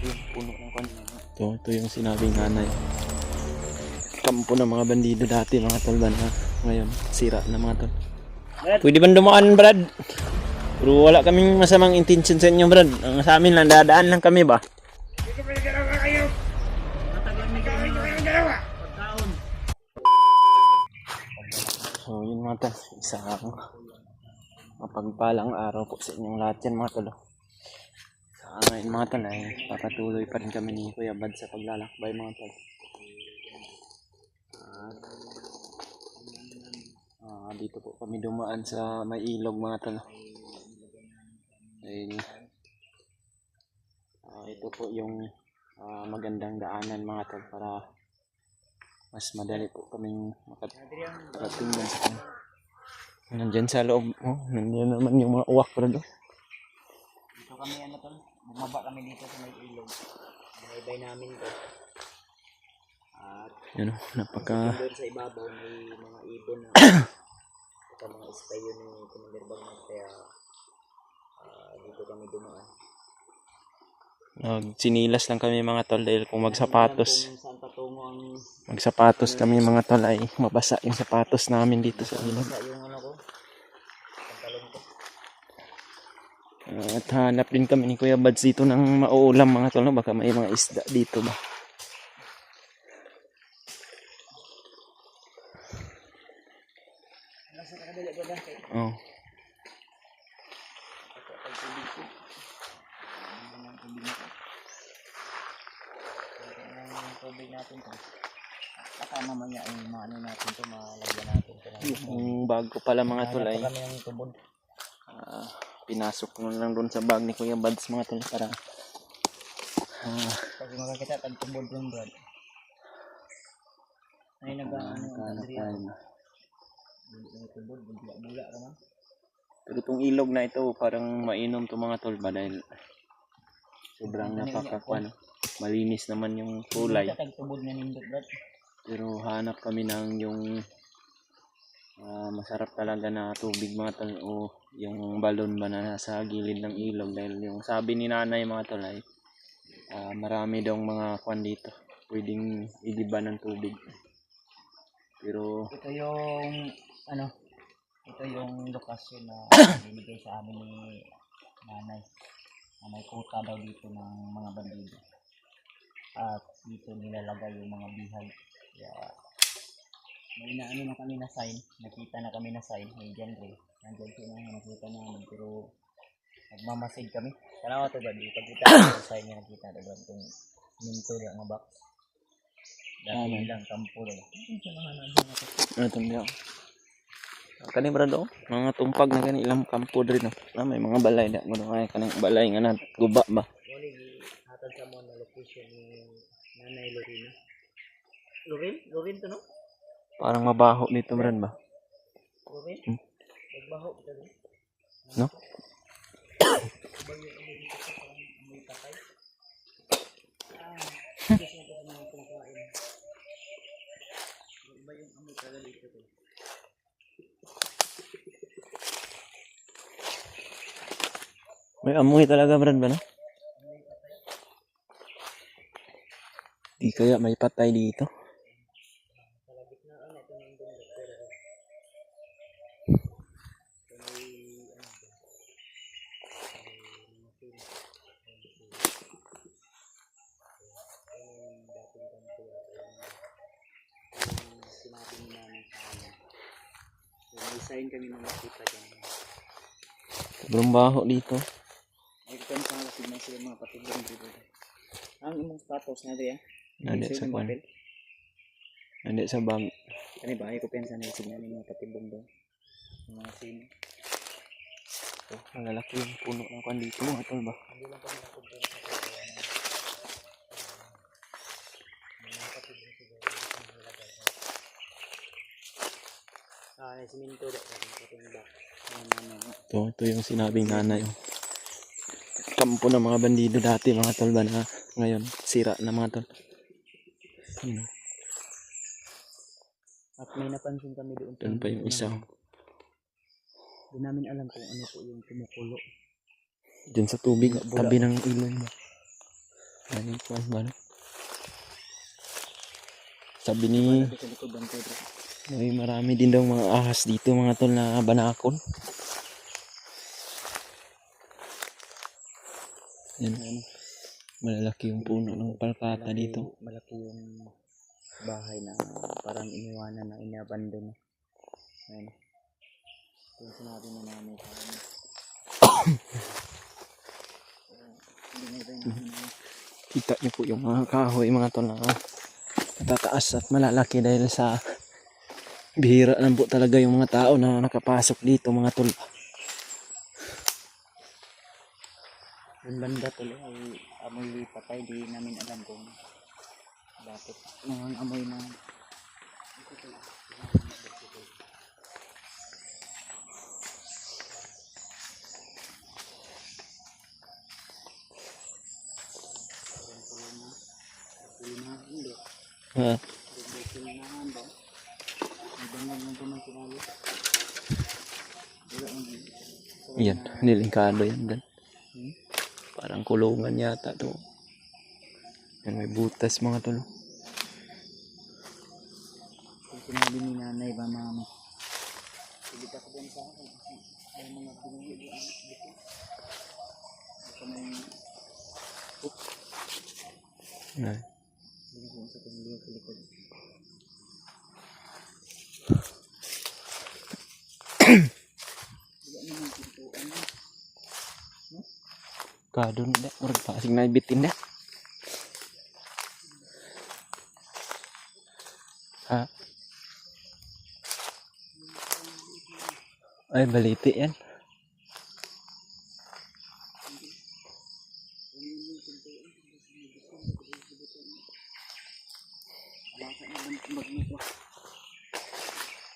Malalaki yung puno ng kanina. Ito yung sinabing nanay. Kampo ng mga bandido dati mga tol na ngayon sira na mga tol. Pwede ba dumaan Brad? Pero wala kaming masamang intention sa inyo Brad. Ang sa amin lang dadaan lang kami ba? So yun mga tol, isang mapagpalang araw po sa inyong lahat yan mga tol. Ngayon mga tol ay papatuloy pa rin kami ni Kuya Bad sa paglalakbay mga tol. At dito po kami dumaan sa may ilog mga tol. Dahil ito po yung magandang daanan mga tol para mas madali po kaming makarating dyan sa kanya. Nandyan sa loob, nandyan naman yung mga uwak pero doon. Dito kami tol, bumaba kami dito sa may ilog. Binaybay namin to. At yun napaka doon sa ibabaw may mga ibon na ito mga espayo ni Commander Bernard kaya dito kami dumaan. Sinilas lang kami mga tol dahil kung magsapatos Saan patungo ang magsapatos kami mga tol ay mabasa yung sapatos namin dito sa ilog. yung ano ko, pantalon ko. At hanap din kami ni Kuya Bads dito ng mauulam mga tol, baka may mga isda dito ba. Nasa kadali ba ba? Oh. Tubig natin to. Saka mamaya ay maano natin to, malagyan natin to. Yung bago pala mga tol ay kami ng tubod. Pinasok mo lang doon sa bag ni Kuya Bads mga tol para pag makakita tag tubod yung Brad. Ay nag-ano tubod, bula ka man. pero itong ilog na ito parang mainom to mga tol ba dahil sobrang napakakuan. Malinis naman yung kulay. Tag tubod na nindot Brad. Pero hanap kami ng yung masarap talaga na tubig mga tol o yung balon ba na nasa gilid ng ilog dahil yung sabi ni nanay mga tol ay marami daw mga kwan dito pwedeng igiba ng tubig. Pero ito yung lokasyon na binigay sa amin ni nanay na may kuta daw dito ng mga bandido at dito nilalagay yung mga bihay. Kaya may naano na kami na sign, nakita na kami na sign, may dyan rin nandyan siya na nakita namin pero nagmamasid kami. Kanawa to ba, pagkita sa sign na nakita diba itong minto na nga box dahil lang kampo lang ito niya kani brado mga tumpag na kani ilang kampo rin may mga balay na mo ay kanang balay nga na guba ba hatag sa mo na location ni Nanay Lorena. Lorin to no? parang mabaho dito brad ba Lorin? Nagbaho kita rin? no? Ibang yung ano dito sa may patay? Gusto na ko sa mga kumakain. Iba yung amoy talaga dito to. May amoy talaga brad ba no? Di kaya may patay dito. May sign kami na nakita dyan. Sobrang baho dito. Ay kupensa nga kasi may sila mga patibong dito. Ang imong status na diya? Nandit sa kwan. Nandit sa bag. Kani ba? Ay kupensa na yung signal ng mga patibong doon. Mga sino. So, malalaki yung puno ng kwan dito mga tol ba? Hindi lang kami nakubong sa mga patibong siguro. Siminto rin. Ito yung sinabing nanay. Kampo ng mga bandido dati mga tol ba na ngayon sira na mga tol. At may napansin kami doon. Doon pa yung isa. Hindi namin alam kung ano po yung kumukulo. Diyan sa tubig, tabi ng ilog. Ano po ba? Sabi ni Sa likod ng Pedro. may marami din daw mga ahas dito mga tol na banakon. Yan. Malalaki yung puno ng palkata dito. Malaki yung bahay na parang iniwanan na inabandon. Ayan. Yung sinabi na namin sa amin. Kita niyo po yung mga kahoy mga tol na natataas at malalaki dahil sa bihira lang po talaga yung mga tao na nakapasok dito mga tol. Yung banda tuloy ay amoy patay, di namin alam kung bakit mga amoy na Ha. Yan, nilingkado yan dan. Parang kulungan yata to. Yan, may butas mga tol. kung sinabi ni nanay ba mama, hindi ka din sa akin kasi may mga binili dito. Ito may Yan. binili sa tumuli sa likod. Kadon na, murag pasing na bitin na. Ha? Ay, baliti yan.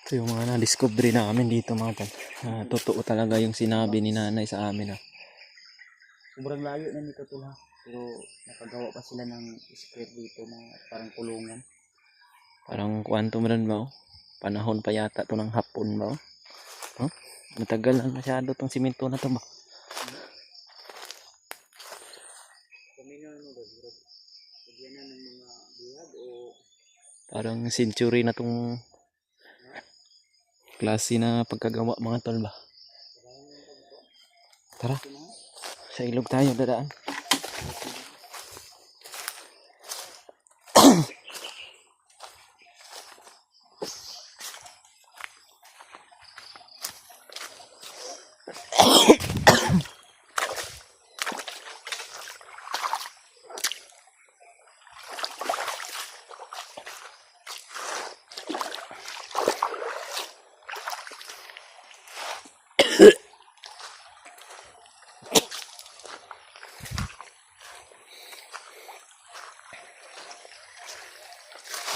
Ito yung mga na-discovery namin dito mga tol. Totoo talaga yung sinabi ni nanay sa amin. Sobrang layo na nito tula. Pero nakagawa pa sila ng square dito na parang kulungan. Parang kwanto mo rin ba? Panahon pa yata to ng hapon ba? Huh? Matagal na masyado tong simento na to ba? Parang century na tong klase na pagkagawa mga tol ba? Tara, sa ilog tayo dadaan.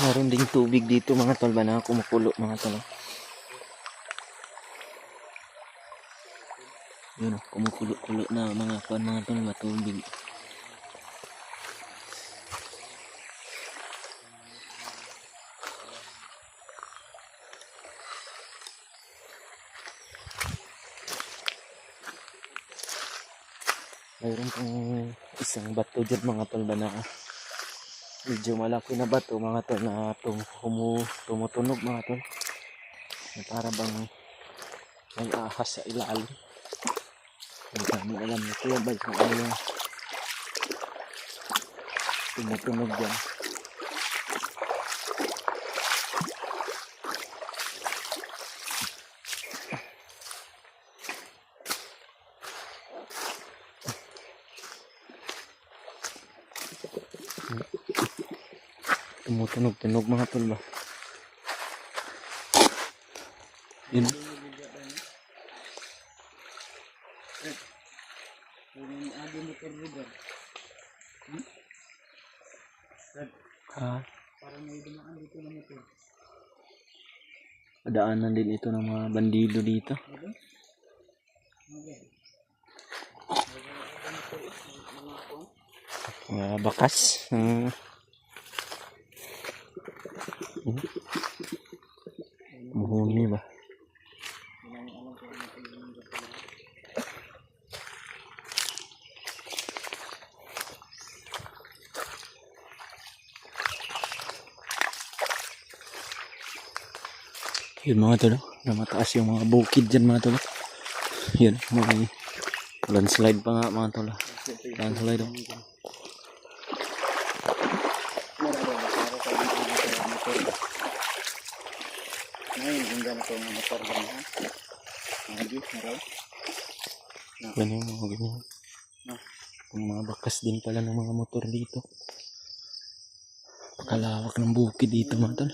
Meron ding tubig dito mga tol ba na kumukulo mga tol. Yun, kumukulo-kulo na mga kuan mga tol ba tubig. Mayroon pang isang bato dyan mga tol ba na medyo malaki na bato mga tol na tumutunog mga tol. Na para bang may ahas sa ilalim. Hindi kami alam nito yung ba kung ano yung tumutunog dyan. Tumutunog mga tol ba? Yun. Parang may dumaan dito na motor. Padaanan din ito ng mga bandido dito. Mga bakas. Muhuni ba? Yun mga tol, na mataas yung mga bukid dyan mga tol. Yun, may landslide pa nga mga tol. Landslide oh. Ngayon, yung ganito ng motor ba ha? Hindi, meron. Yan yung mga ganyan. Yung mga bakas din pala ng mga motor dito. Pakalawak ng bukid dito mga tol.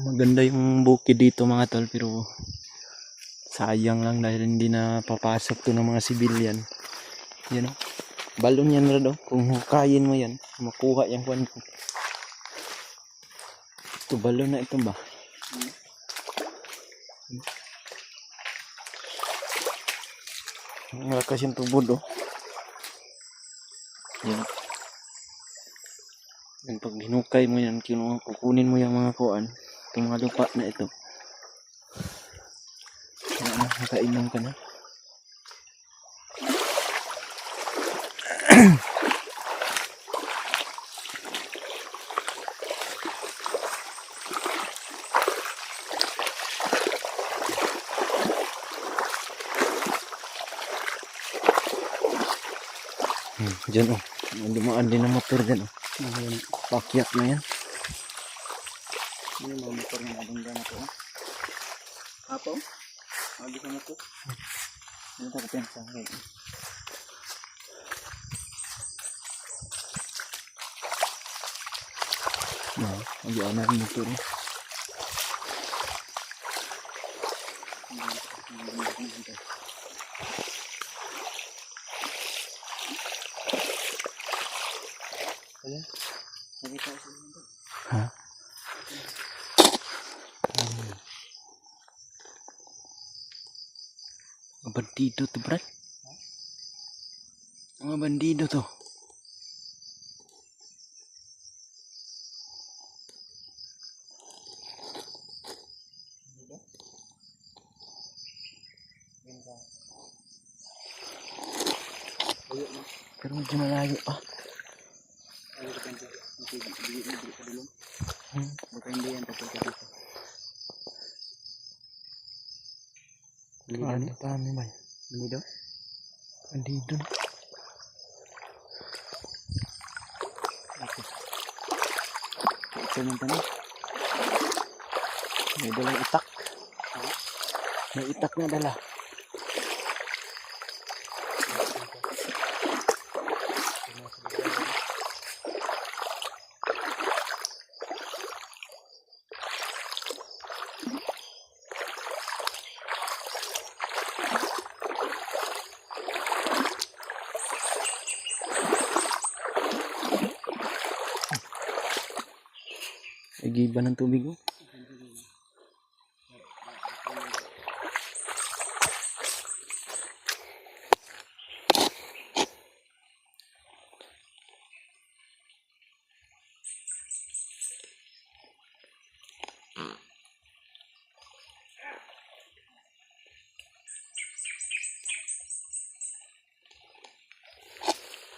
Maganda yung bukid dito mga tol, pero sayang lang dahil hindi na papasok to ng mga civilian. Yan o. Balon yan rin o. Kung hukayin mo yan, makuha yung kwan ko. Ito balon na ito ba? Ang lakas yung tubod o. Yan. Yan, pag hinukay mo yan, kukunin mo yung mga kuan, itong mga lupa na ito. Yan na, nakainom ka na. Diyan o, dumaan din ang motor dyan o. Pakyat na yan. Ini mga motor ng abang na to. Apo? Abi ka na to. Ano ka pensa? Ayan na ang motor o. Ha? Mga bandido to, Brad. Mga bandido to. Pero medyo malayo pa. Baka hindi yan papunta dito. Paano ba? Bandido? Bandido. Ito naman tanong. May dalang itak. May itak na dala. Nagiba ng tubig oh.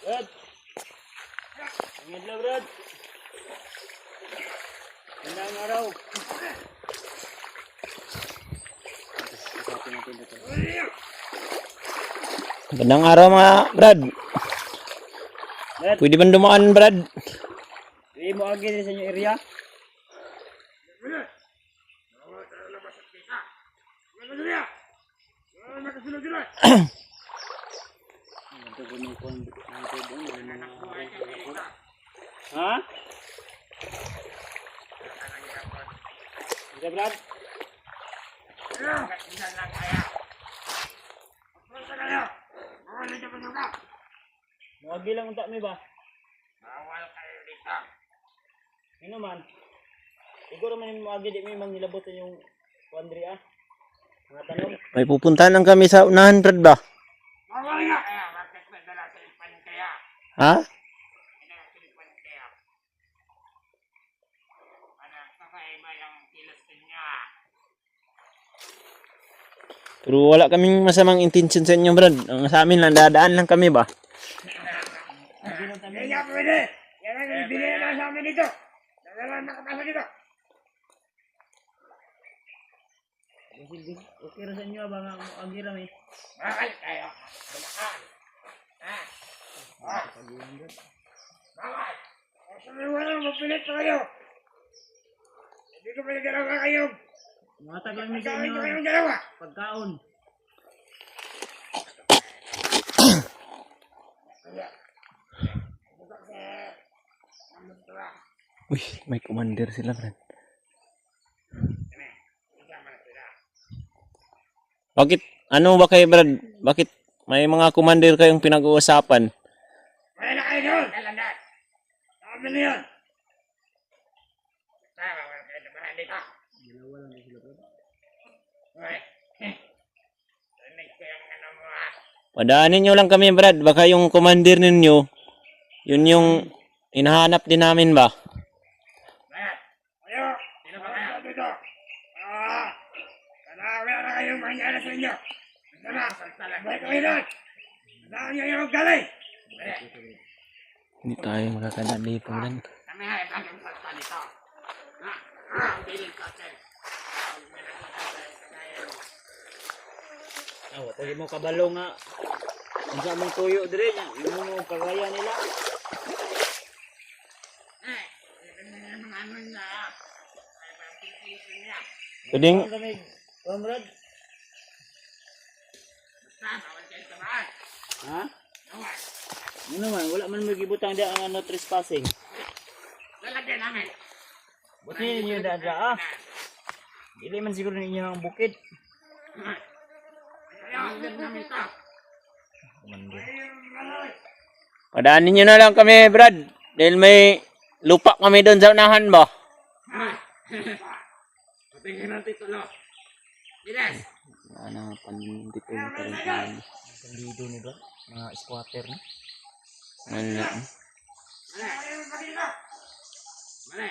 Brad! Ingat lang, Brad! Magandang araw! Magandang araw mga Brad. Brad, Pwede ba dumaan Brad? hindi mo agi din sa inyo area? Ha? Bisa Brad? Muagi lang unta mi ba? Bawal kayo dito. Ano man? Siguro man yung muagi di mi manglabot yung kuandri ah. Mga tanong. May pupuntahan lang kami sa unahan Brad ba? Bawal nga kaya, bakit may dala sa ipan kaya? Ha? Dala sa ipan kaya. Ano, kakaiba yung kilos niya. Pero wala kaming masamang intention sa inyo, Brad. Ang sa amin lang, dadaan lang kami ba? Hindi nga pwede. Yan ang ibigay na sa amin dito. Nagalaan nakapasa dito. Okay ra sa inyo ba nga agiram eh. Bakal kayo. Bulakan. Bakal. Kung walang mapilit pa kayo. Hindi ko pwede dalawa kayo. Matag lang ni sa Pagkain ko inyo. kayong dalawa. Pagkaon. Uy, may commander sila, Brad. Bakit? Ano ba kayo, Brad? Bakit may mga commander kayong pinag-uusapan? Wala na kayo doon. Kalandan. Sabi na yun. Tama, wala kayo na parang dito. Dalawa lang sila po. Okay. Rinig ko yung ano mo ha. Padaanin nyo lang kami, Brad. Baka yung commander ninyo, yun yung hinahanap din namin ba? Bayat. Kayo. Sino ba kayo? Dito. Kanawi na kayong mangyari sa inyo. Ito na. Balik kayo doon. Saan niyo yung galing? Hindi tayo makakadaan dito, Brad. Kami ay bagong salta nito. Bilin ko sir. Oh, pwede mo kabalo nga. Ang sa mong tuyo dire nya, imo mo kagaya nila. Pwedeng, Kami, comrade. Ha? Ano naman, wala man magibutang di ang ano trespassing. Lalagyan namin. Buti ninyo dada ah. Dili man siguro ninyo ang bukid. Lalagyan namin ito. padaanin nyo na lang kami, Brad. Dahil may lupa kami doon sa unahan ba? Patingin natin ito, no? Yes. Ano, pandito yung parang Bandido ni ba? Mga squatter na. ano na. Mali. Mali.